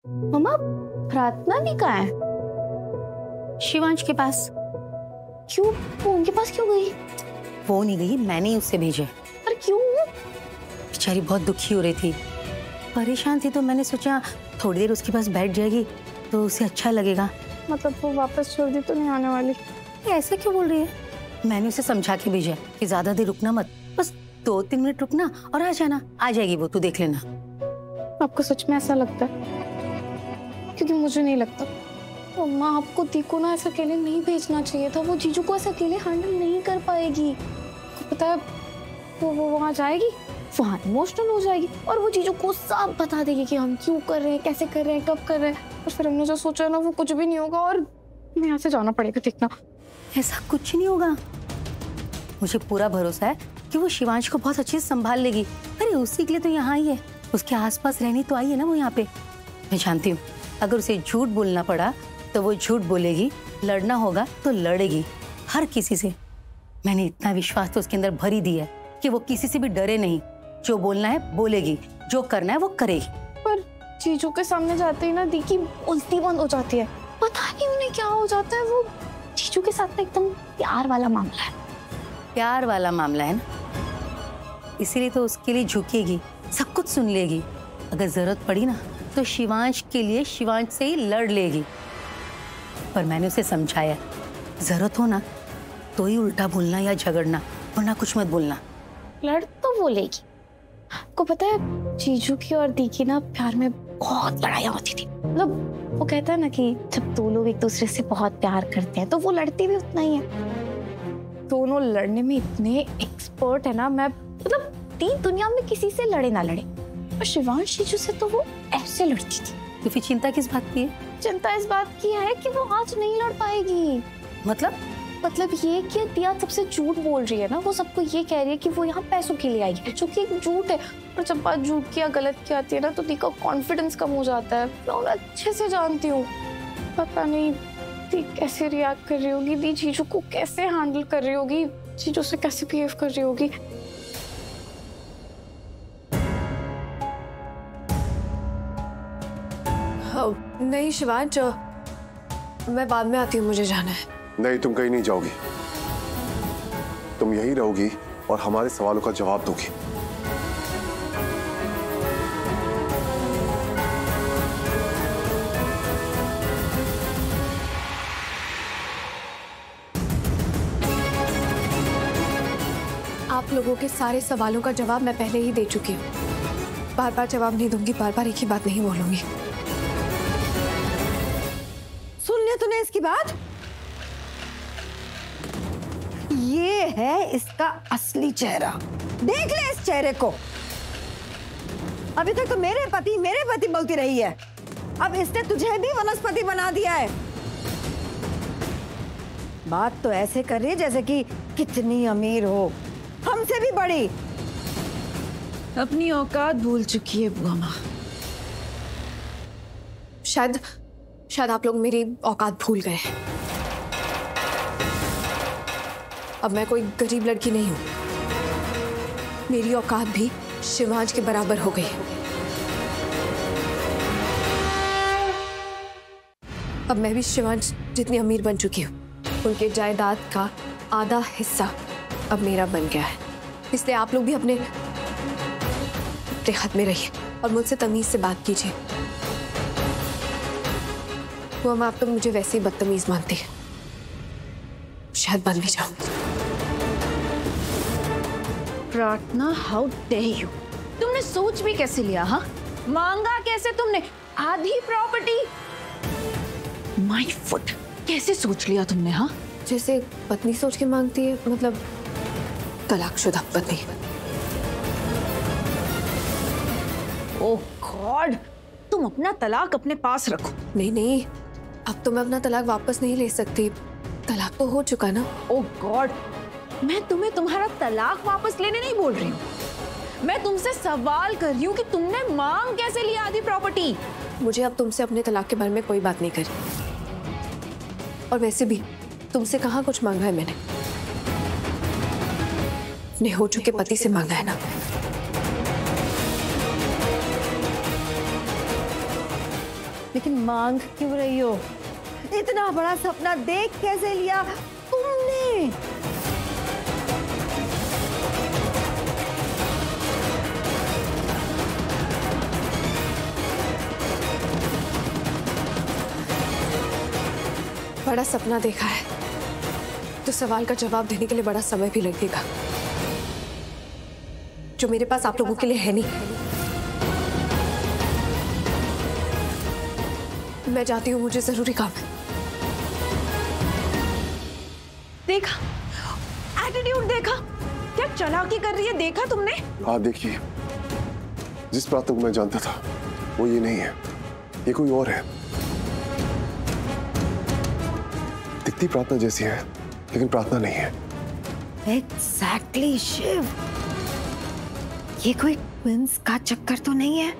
मम्मा प्रार्थना भी कहाँ है? शिवांश के पास। क्यों? वो उनके पास क्यों गई? वो नहीं गई, मैंने ही उससे भेजे। पर क्यों? बेचारी बहुत दुखी हो रही थी, परेशान थी, तो मैंने सोचा थोड़ी देर उसके पास बैठ जाएगी तो उसे अच्छा लगेगा। मतलब वो वापस जल्दी तो नहीं आने वाली? ऐसा क्यों बोल रही है? मैंने उसे समझा के भेजा कि ज्यादा देर रुकना मत, बस 2-3 मिनट रुकना और आ जाना। आ जाएगी वो, तू देख लेना। आपको सच में ऐसा लगता है? क्योंकि मुझे नहीं लगता। मम्मा आपको दी को ना ऐसा अकेले नहीं भेजना चाहिए था। वो जीजू को ऐसा अकेले हैंडल नहीं कर पाएगी। आपको पता है वो वहाँ जाएगी, वहाँ इमोशनल हो जाएगी और वो जीजू को सब बता देगी कि हम क्यों कर रहे हैं, कैसे कर रहे हैं, कब कर रहे हैं। और फिर हमने जो सोचा है ना वो कुछ भी नहीं होगा और हमें यहाँ से जाना पड़ेगा। देखना ऐसा कुछ नहीं होगा, मुझे पूरा भरोसा है कि वो शिवांश को बहुत अच्छे से संभाल लेगी। अरे उसी के लिए तो यहाँ आई है, उसके आसपास रहने तो आई है ना वो यहाँ पे। मैं जानती हूँ अगर उसे झूठ बोलना पड़ा तो वो झूठ बोलेगी, लड़ना होगा तो लड़ेगी हर किसी से। मैंने इतना विश्वास तो उसके अंदर भर ही दिया है कि वो किसी से भी डरे नहीं। जो बोलना है बोलेगी, जो करना है वो करेगी। पर जीजू के सामने जाते ही ना दी की बोलती बंद हो जाती है। पता नहीं उन्हें क्या हो जाता है। वो जीजू के साथ एकदम प्यार वाला मामला है। प्यार वाला मामला है ना, इसीलिए तो उसके लिए झुकेगी, सब कुछ सुन लेगी। अगर जरूरत पड़ी ना तो शिवांश के लिए शिवांश से ही लड़ लेगी। पर मैंने उसे समझाया, जरूरत हो ना तो ही उल्टा बोलना या झगड़ना, वरना कुछ मत बोलना। लड़ तो बोलेगी। आपको पता है जीजू की और दी की ना प्यार में बहुत लड़ाइयाँ होती थी। मतलब वो कहता है ना कि जब दो लोग एक दूसरे से बहुत प्यार करते हैं तो वो लड़ते भी उतना ही है। दोनों लड़ने में इतने एक्सपर्ट है ना। मैं मतलब तीन दुनिया में किसी से लड़े ना लड़े, और शिवांश जीजू से तो वो ऐसे लड़ती थी। तो फिर चिंता किस बात की है? चिंता इस बात की है कि वो आज नहीं लड़ पाएगी। मतलब ये कि दिया सबसे झूठ बोल रही है ना। वो सबको ये कह रही है कि वो यहाँ पैसों के लिए आई है, जो कि एक झूठ है। और जब बात झूठ की या गलत की आती है ना तो दी का कॉन्फिडेंस कम हो जाता है। मैं उन्हें अच्छे से जानती हूँ। पता नहीं दी कैसे रिएक्ट कर रही होगी, दी जीजू को कैसे हैंडल कर रही होगी, जीजू से कैसे बिहेव कर रही होगी। नहीं शिवांश, मैं बाद में आती हूँ, मुझे जाना है। नहीं, तुम कहीं नहीं जाओगी। तुम यहीं रहोगी और हमारे सवालों का जवाब दोगी। आप लोगों के सारे सवालों का जवाब मैं पहले ही दे चुकी हूँ। बार बार जवाब नहीं दूंगी, बार बार एक ही बात नहीं बोलूंगी। सुन लिया तूने इसकी बात? ये है इसका असली चेहरा। देख ले इस चेहरे को। अभी तक तो मेरे पति बोलती रही है, अब इसने तुझे भी वनस्पति बना दिया है। बात तो ऐसे कर रही है जैसे कि कितनी अमीर हो, हमसे भी बड़ी। अपनी औकात भूल चुकी है बुआ माँ। शायद आप लोग मेरी औकात भूल गए हैं। अब मैं कोई गरीब लड़की नहीं हूं। मेरी औकात भी शिवांश के बराबर हो गई है। अब मैं भी शिवांश जितनी अमीर बन चुकी हूँ। उनके जायदाद का आधा हिस्सा अब मेरा बन गया है। इसलिए आप लोग भी अपने हाथ में रहिए और मुझसे तमीज से बात कीजिए। वो हम आप तो मुझे वैसे ही बदतमीज मानती है, शायद बन भी जाऊं। प्रार्थना, हाउ डेयर यू! तुमने सोच भी कैसे लिया? हाँ, मांगा कैसे तुमने आधी प्रॉपर्टी? माय फुट, कैसे सोच लिया तुमने? हाँ, जैसे पत्नी सोच के मांगती है, मतलब तलाकशुदा पत्नी। ओह गॉड, तुम अपना तलाक अपने पास रखो। नहीं, अब तो मैं अपना तलाक वापस नहीं ले सकती। तलाक तो हो चुका ना। ओह गॉड, मैं तुम्हें तुम्हारा तलाक वापस लेने नहीं बोल रही हूँ। मैं तुमसे सवाल कर रही हूँ कि तुमने मांग कैसे लिया आधी प्रॉपर्टी? मुझे अब तुमसे अपने तलाक के बारे में कोई बात नहीं करी। और वैसे भी तुमसे कहाँ कुछ मांगा है मैंने? अपने हो चुके पति से मांगा है ना। लेकिन मांग क्यों रही हो? इतना बड़ा सपना देख कैसे लिया तुमने? बड़ा सपना देखा है तो सवाल का जवाब देने के लिए बड़ा समय भी लगेगा, जो मेरे पास आप लोगों के लिए है नहीं। मैं जाती हूँ, मुझे जरूरी काम है। देखा एटीट्यूड, देखा क्या चालाकी कर रही है, देखा तुमने? हाँ देखिए, जिस प्रार्थना को मैं जानता था वो ये नहीं है, ये कोई और है। दिखती प्रार्थना जैसी है लेकिन प्रार्थना नहीं है। एग्जैक्टली शिव, ये कोई ट्विंस का चक्कर तो नहीं है?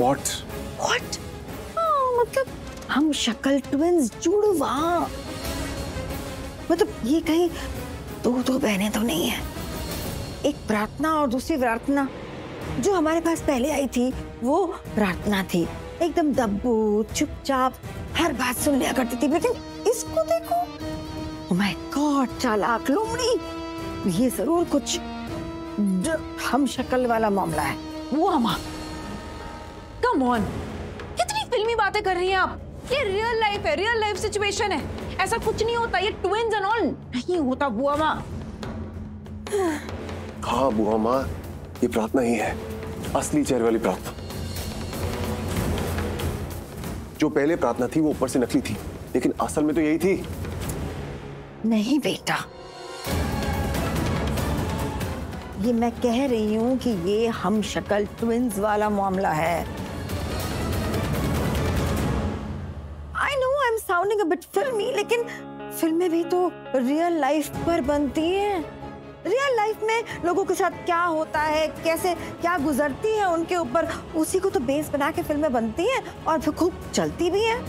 What? What? मतलब हम शक्ल ट्विंस, जुड़वा। मतलब ये कहीं दो बहनें तो नहीं है? एक प्रार्थना और दूसरी प्रार्थना। जो हमारे पास पहले आई थी वो प्रार्थना थी, एकदम दब्बू, चुपचाप, हर बात सुन लिया करती थी। लेकिन इसको देखो, ओह माय गॉड, चालाक लोमड़ी। ये जरूर कुछ हम शक्ल वाला मामला है। वो अम्मा, कम ऑन, कितनी फिल्मी बातें कर रही हैं आप? ये रियल लाइफ है, रियल लाइफ सिचुएशन है। ऐसा कुछ नहीं होता, ये ट्विन्स एंड ऑल नहीं होता बुआ माँ। हाँ बुआ माँ, ये प्रार्थना ही है, असली चेहरे वाली प्रार्थना। जो पहले प्रार्थना थी वो ऊपर से नकली थी, लेकिन असल में तो यही थी। नहीं बेटा, ये मैं कह रही हूं कि ये हम शक्ल ट्विंस वाला मामला है। I know I am sounding a bit फिल्मी, लेकिन फिल्में भी तो रियल लाइफ पर बनती हैं। रियल लाइफ में लोगों के साथ क्या होता है, कैसे क्या गुजरती है उनके ऊपर, उसी को तो बेस बना के फिल्में बनती हैं और फिर खूब चलती भी हैं।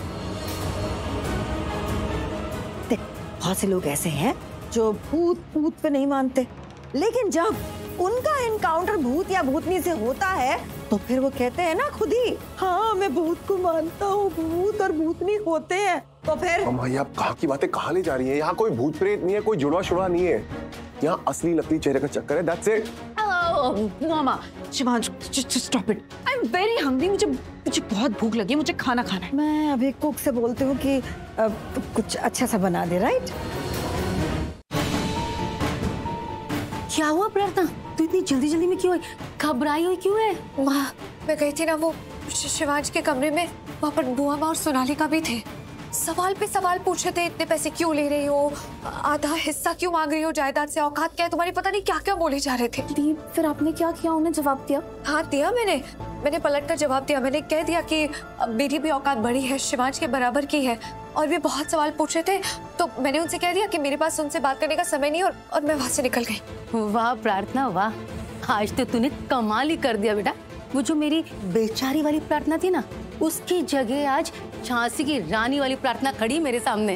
देख, बहुत से लोग ऐसे हैं जो भूत पे नहीं मानते, लेकिन जब उनका इनकाउंटर भूत या भूतनी से होता है तो फिर वो कहते हैं ना खुद ही, हाँ मैं भूत को मानता हूँ, भूत और भूतनी होते हैं। तो फिर अम्मा, ये आप कहाँ की बातें कहाँ ले जा रही हैं? यहाँ कोई भूत प्रेत नहीं है, कोई जुड़वा शुड़वा नहीं है। यहाँ असली नकली चेहरे का चक्कर है, that's it। Mama, Shivansh, stop it. I am very hungry, मुझे बहुत भूख लगी है, मुझे खाना खाना है। मैं अभी कुक से बोलती हूँ कि कुछ अच्छा सा बना दे, राइट? क्या हुआ प्रार्थना, तू इतनी जल्दी जल्दी में क्यों आई? घबराई हुई क्यों है? माँ, मैं गई थी ना वो शिवांश के कमरे में, वहाँ पर बुआ माँ और सोनालिका भी थे। सवाल पे सवाल पूछे थे, इतने पैसे क्यों ले रही हो, आधा हिस्सा क्यों मांग रही हो, जायदाद से औकात क्या है तुम्हारी, पता नहीं क्या क्या बोले जा रहे थे। दीप, फिर आपने क्या किया? उन्हें जवाब दिया? हाँ दिया, मैंने पलट कर जवाब दिया। मैंने कह दिया कि मेरी भी औकात बड़ी है, शिवांश के बराबर की है, और भी बहुत सवाल पूछे थे, तो मैंने उनसे कह दिया कि मेरे पास उनसे बात करने का समय नहीं, और मैं वहां से निकल गई। वाह प्रार्थना वाह, आज तो तूने कमाल ही कर दिया बेटा। वो जो मेरी बेचारी वाली प्रार्थना थी ना, उसकी जगह आज झांसी की रानी वाली प्रार्थना खड़ी मेरे सामने।